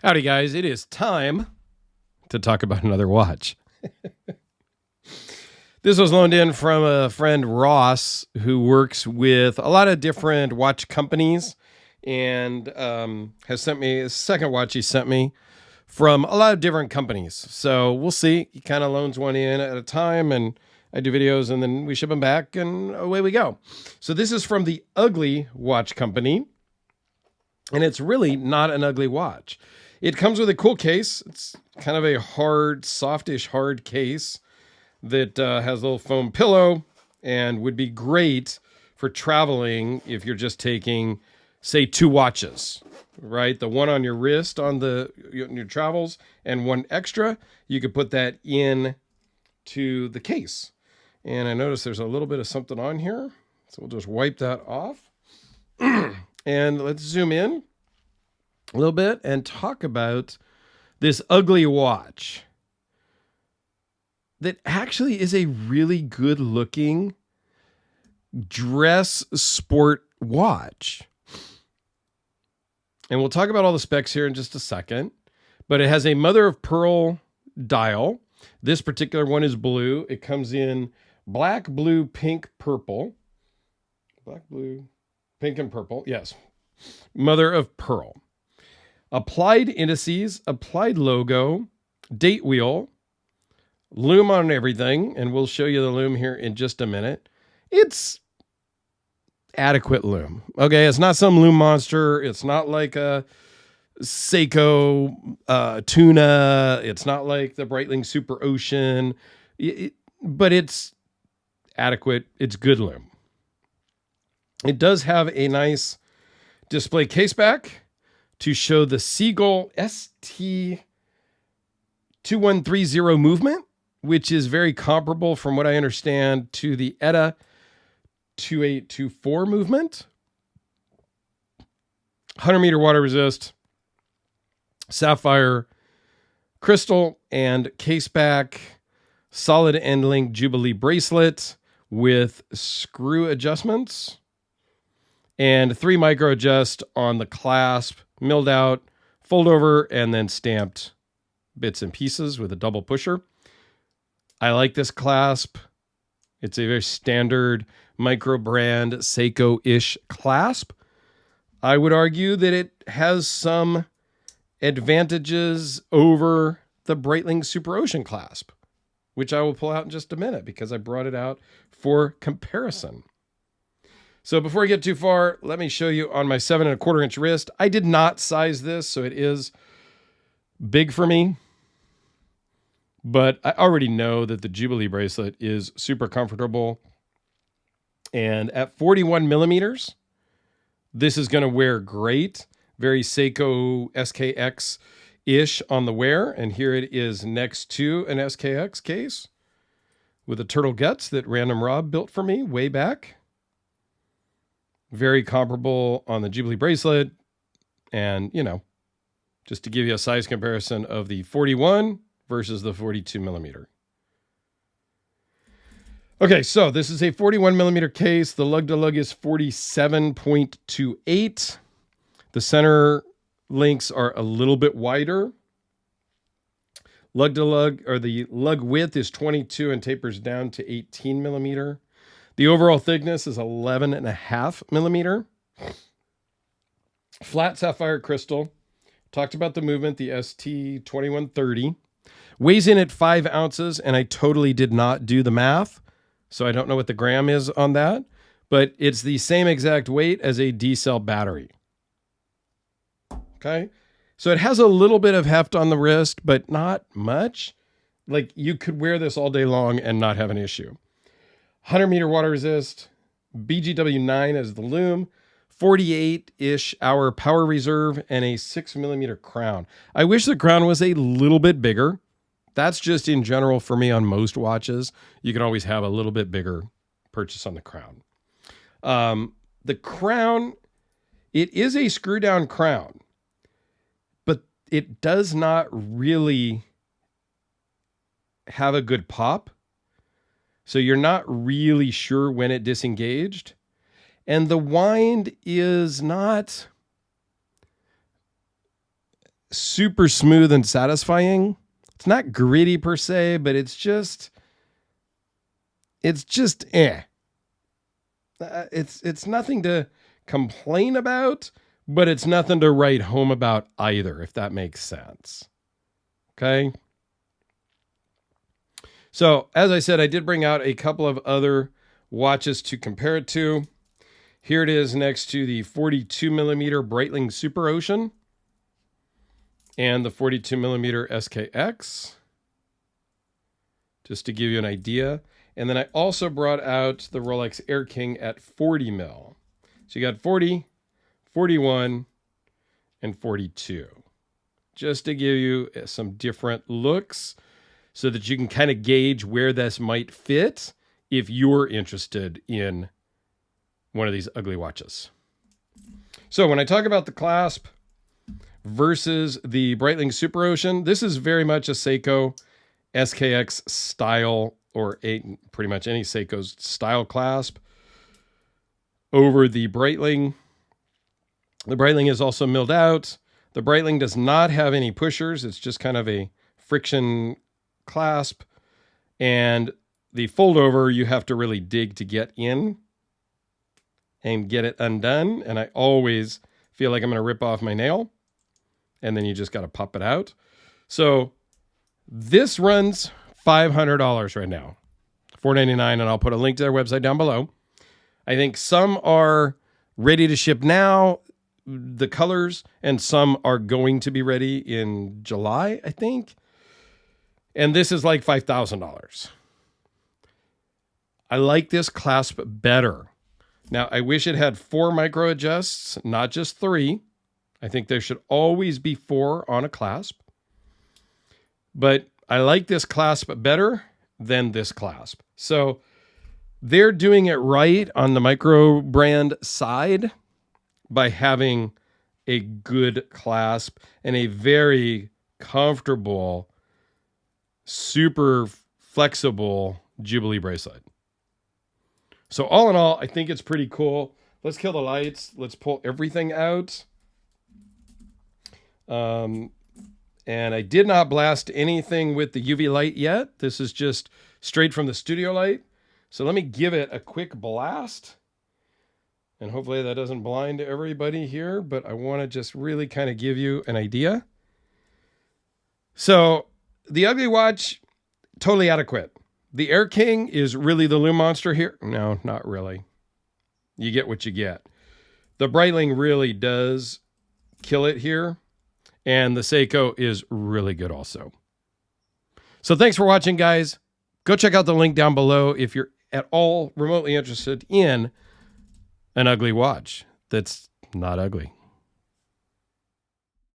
Howdy, guys. It is time to talk about another watch. This was loaned in from a friend, Ross, who works with a lot of different watch companies and has sent me a second watch he sent me from a lot of different companies. So we'll see. He kind of loans one in at a time, and I do videos, and then we ship them back, and away we go. So this is from the Ugly Watch Company, and it's really not an ugly watch. It comes with a cool case. It's kind of a hard, softish, hard case that has a little foam pillow and would be great for traveling if you're just taking, say, two watches, right? The one on your wrist on your travels and one extra. You could put that in to the case. And I notice there's a little bit of something on here. So we'll just wipe that off. And let's zoom in a little bit and talk about this ugly watch that actually is a really good looking dress sport watch. And we'll talk about all the specs here in just a second, but it has a mother of pearl dial. This particular one is blue. It comes in black, blue, pink, purple. Black, blue, pink, and purple. Yes. Mother of pearl. Applied indices, applied logo, date wheel, loom on everything, and we'll show you the loom here in just a minute. It's adequate loom. Okay, it's not some loom monster. It's not like a Seiko Tuna. It's not like the Breitling Super Ocean, but it's adequate. It's good loom. It does have a nice display case back to show the Seagull ST2130 movement, which is very comparable, from what I understand, to the ETA 2824 movement. 100-meter water resist, sapphire crystal and case back, solid end link Jubilee bracelet with screw adjustments, and 3 micro adjust on the clasp, milled out, fold over, and then stamped bits and pieces with a double pusher. I like this clasp. It's a very standard micro brand Seiko-ish clasp. I would argue that it has some advantages over the Breitling Super Ocean clasp, which I will pull out in just a minute because I brought it out for comparison. So before I get too far, let me show you on my 7¼ inch wrist. I did not size this, so it is big for me. But I already know that the Jubilee bracelet is super comfortable. And at 41 millimeters, this is going to wear great. Very Seiko SKX-ish on the wear. And here it is next to an SKX case with the turtle guts that Random Rob built for me way back. Very comparable on the Jubilee bracelet. And, you know, just to give you a size comparison of the 41 versus the 42 millimeter. Okay, so this is a 41 millimeter case. The lug to lug is 47.28. The center links are a little bit wider. Lug to lug, or the lug width, is 22 and tapers down to 18 millimeter. The overall thickness is 11.5 millimeter. Flat sapphire crystal. Talked about the movement, the ST2130. Weighs in at 5 ounces, and I totally did not do the math, so I don't know what the gram is on that, but it's the same exact weight as a D-cell battery. Okay? So it has a little bit of heft on the wrist, but not much. Like, you could wear this all day long and not have an issue. 100-meter water resist, BGW9 as the loom, 48-ish hour power reserve, and a 6 millimeter crown. I wish the crown was a little bit bigger. That's just in general for me on most watches. You can always have a little bit bigger purchase on the crown. The crown, it is a screw down crown, but it does not really have a good pop. So you're not really sure when it disengaged. And the wind is not super smooth and satisfying. It's not gritty per se, but it's just eh. It's nothing to complain about, but it's nothing to write home about either, if that makes sense. Okay. So, as I said, I did bring out a couple of other watches to compare it to. Here it is next to the 42 millimeter Breitling Super Ocean and the 42 millimeter SKX, just to give you an idea. And then I also brought out the Rolex Air King at 40 mil. So you got 40, 41, and 42, just to give you some different looks so that you can kind of gauge where this might fit if you're interested in one of these ugly watches. So when I talk about the Clasp versus the Breitling Super Ocean, this is very much a Seiko SKX style, or pretty much any Seiko's style clasp over the Breitling. The Breitling is also milled out. The Breitling does not have any pushers. It's just kind of a friction clasp. And the fold over, you have to really dig to get in and get it undone. And I always feel like I'm going to rip off my nail. And then you just got to pop it out. So this runs $500 right now, $499, and I'll put a link to their website down below. I think some are ready to ship now, the colors, and some are going to be ready in July, I think. And this is like $5,000. I like this clasp better. Now, I wish it had 4 micro adjusts, not just 3. I think there should always be 4 on a clasp. But I like this clasp better than this clasp. So they're doing it right on the micro brand side by having a good clasp and a very comfortable, super flexible Jubilee bracelet. So all in all, I think it's pretty cool. Let's kill the lights. Let's pull everything out. And I did not blast anything with the UV light yet. This is just straight from the studio light. So let me give it a quick blast. And hopefully that doesn't blind everybody here, but I want to just really kind of give you an idea. So the ugly watch, totally adequate. The Air King is really the Loom monster here. No, not really. You get what you get. The Breitling really does kill it here. And the Seiko is really good also. So thanks for watching, guys. Go check out the link down below if you're at all remotely interested in an ugly watch that's not ugly.